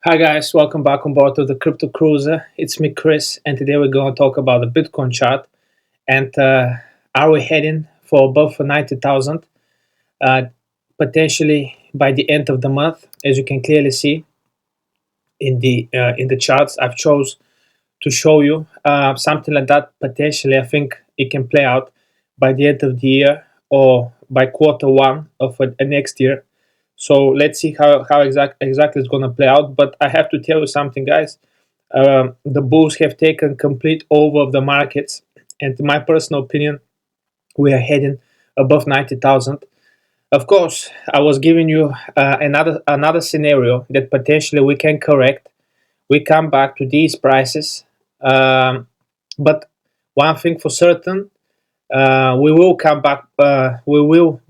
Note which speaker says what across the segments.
Speaker 1: Hi guys, welcome back on board to the Crypto Cruiser. It's me, Chris, and today we're going to talk about the Bitcoin chart and are we heading for above 90,000 uh, potentially by the end of the month, as you can clearly see in the charts I've chose to show you something like that. Potentially, I think it can play out by the end of the year or by quarter one of next year. So let's see how exactly it's going to play out. But I have to tell you something, guys. The bulls have taken complete over of the markets, and in my personal opinion, we are heading above 90,000. Of course, I was giving you another scenario that potentially we can correct. We come back to these prices, but one thing for certain, we will come back. We will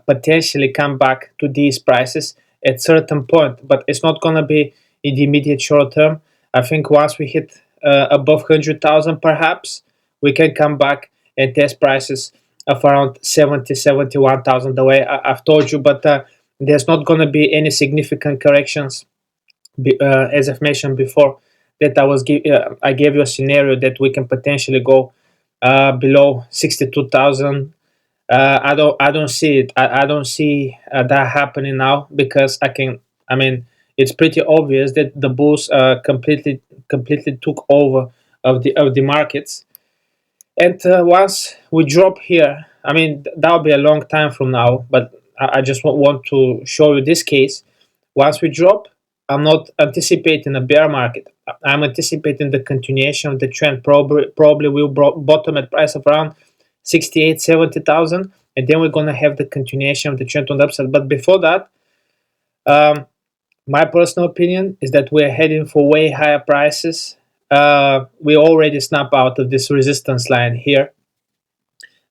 Speaker 1: potentially come back to these prices at certain point, but it's not gonna be in the immediate short term. I think once we hit above 100,000, perhaps we can come back and test prices of around 70, 71,000. The way I've told you, but there's not gonna be any significant corrections, as I've mentioned before. That I gave you a scenario that we can potentially go below 62,000. I don't see it. I don't see that happening now because I mean, it's pretty obvious that the bulls completely took over of the markets. And once we drop here, I mean, that'll be a long time from now. But I just want to show you this case. Once we drop, I'm not anticipating a bear market. I'm anticipating the continuation of the trend. Probably will bottom at price of around 68, 70,000, and then we're gonna have the continuation of the trend on the upside. But before that, um, my personal opinion is that we're heading for way higher prices. We already snap out of this resistance line here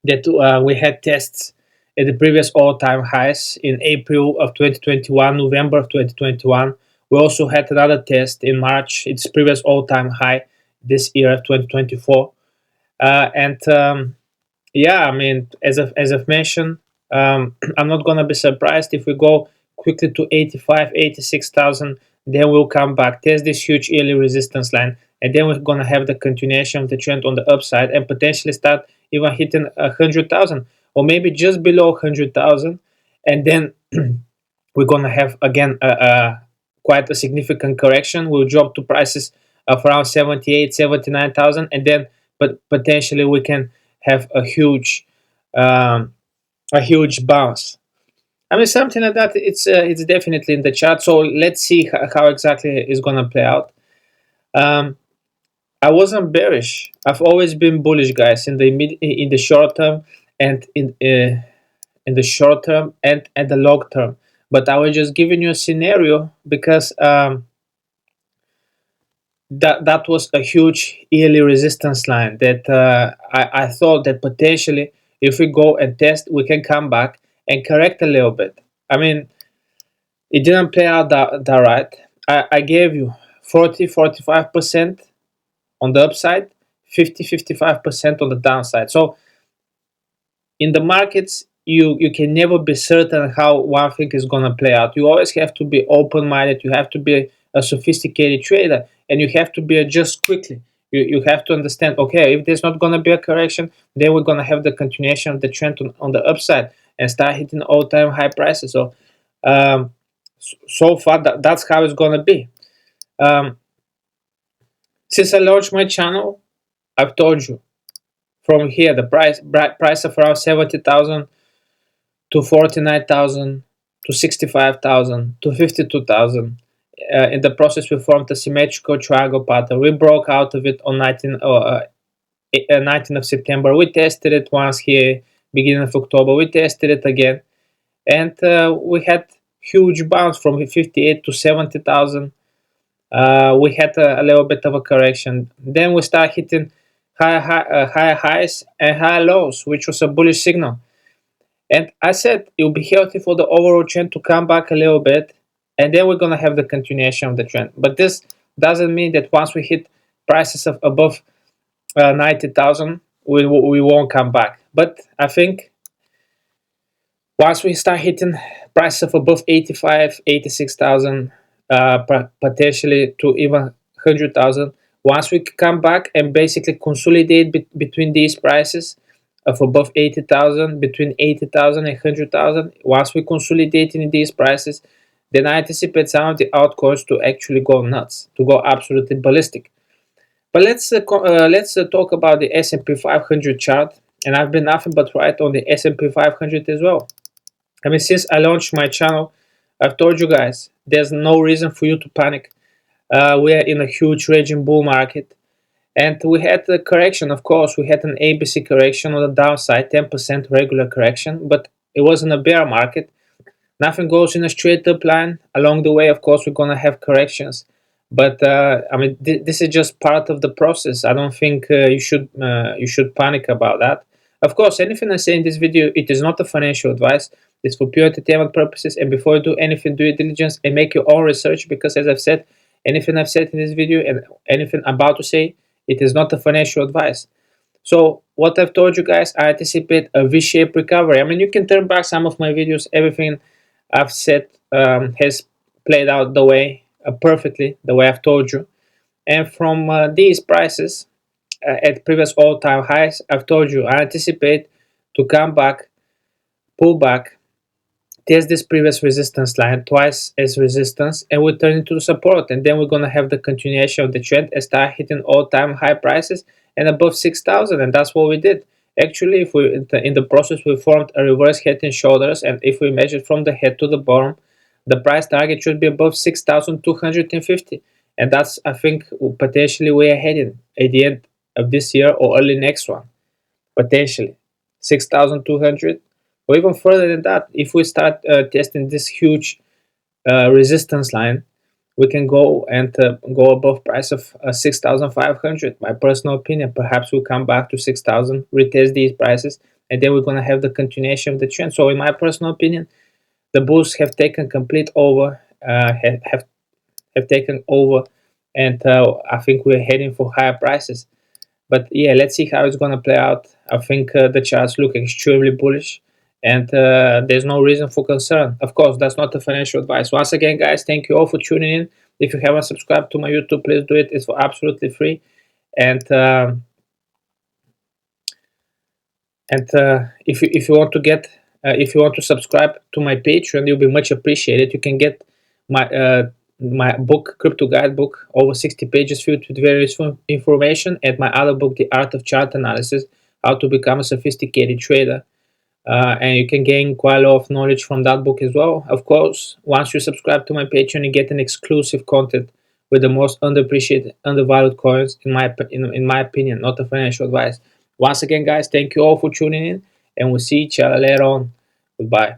Speaker 1: that we had tests at the previous all-time highs in April of 2021, November of 2021. We also had another test in March, its previous all-time high this year, 2024. And yeah, I mean, as I've mentioned, I'm not gonna be surprised if we go quickly to 85, 86,000. Then we'll come back, test this huge yearly resistance line, and then we're gonna have the continuation of the trend on the upside and potentially start even hitting 100,000 or maybe just below 100,000, and then we're gonna have again quite a significant correction. We'll drop to prices of around 78, 79,000, and then but potentially we can have um, a huge bounce. I mean, something like that. It's definitely in the chart. So let's see how exactly it's gonna play out. Um, I wasn't bearish. I've always been bullish, guys, in the short term and in the short term and the long term. But I was just giving you a scenario because that was a huge yearly resistance line that I thought that potentially if we go and test, we can come back and correct a little bit. I mean, it didn't play out that right. I gave you 40, 45% on the upside, 50, 55% on the downside. So in the markets, you can never be certain how one thing is going to play out. You always have to be open-minded. You have to be a sophisticated trader, and you have to be adjust quickly. You have to understand, okay, if there's not going to be a correction, then we're going to have the continuation of the trend on the upside and start hitting all-time high prices. So so far that's how it's going to be. um, since I launched my channel, I've told you from here the price of around 70,000 to 49,000 to 65,000 to 52,000. In the process, we formed a symmetrical triangle pattern. We broke out of it on 19th of September. We tested it once here, beginning of October. We tested it again, and we had huge bounce from 58 to 70,000. We had a little bit of a correction. Then we start hitting higher highs and higher lows, which was a bullish signal. And I said it will be healthy for the overall trend to come back a little bit, and then we're gonna have the continuation of the trend. But this doesn't mean that once we hit prices of above 90,000, we won't come back. But I think once we start hitting prices of above 85, 86,000, potentially to even 100,000. Once we come back and basically consolidate between these prices of above 80,000, between 80,000 and 100,000, once we consolidate in these prices, then I anticipate some of the altcoins to actually go nuts, to go absolutely ballistic. But let's talk about the S&P 500 chart, and I've been nothing but right on the S&P 500 as well. I mean, since I launched my channel, I've told you guys there's no reason for you to panic. We are in a huge raging bull market, and we had the correction. Of course, we had an ABC correction on the downside, 10% regular correction, but it wasn't a bear market. Nothing goes in a straight up line. Along the way, of course, we're gonna have corrections, but I mean, this is just part of the process. I don't think you should panic about that. Of course, anything I say in this video, it is not a financial advice. It's for pure entertainment purposes. And before you do anything, do your diligence and make your own research. Because as I've said, anything I've said in this video and anything I'm about to say, it is not a financial advice. So what I've told you guys, I anticipate a V-shaped recovery. I mean, you can turn back some of my videos. Everything I've said has played out the way perfectly, the way I've told you. And from these prices at previous all-time highs, I've told you I anticipate to come back, pull back, test this previous resistance line twice as resistance, and we turn into support. And then we're gonna have the continuation of the trend and start hitting all-time high prices and above 6,000. And that's what we did. Actually, if we in the process we formed a reverse head and shoulders, and if we measure from the head to the bottom, the price target should be above 6,250, and that's, I think, potentially we are heading at the end of this year or early next one. Potentially 6,200 or even further than that. If we start testing this huge resistance line, we can go and go above price of 6,500. My personal opinion, perhaps we'll come back to 6,000, retest these prices, and then we're going to have the continuation of the trend. So in my personal opinion, the bulls have taken complete over, have taken over, and I think we're heading for higher prices. But yeah, let's see how it's going to play out. I think the charts look extremely bullish, and there's no reason for concern. Of course, that's not a financial advice. Once again, guys, thank you all for tuning in. If you haven't subscribed to my YouTube, please do it. It's for absolutely free. And if you want to get if you want to subscribe to my Patreon, you'll be much appreciated. You can get my book, Crypto Guidebook, over 60 pages filled with various information, and my other book, The Art of Chart Analysis, How to Become a Sophisticated Trader. And you can gain quite a lot of knowledge from that book as well. Of course, once you subscribe to my Patreon, you get an exclusive content with the most underappreciated, undervalued coins, in my opinion, not a financial advice. Once again, guys, thank you all for tuning in, and we'll see each other later on. Goodbye.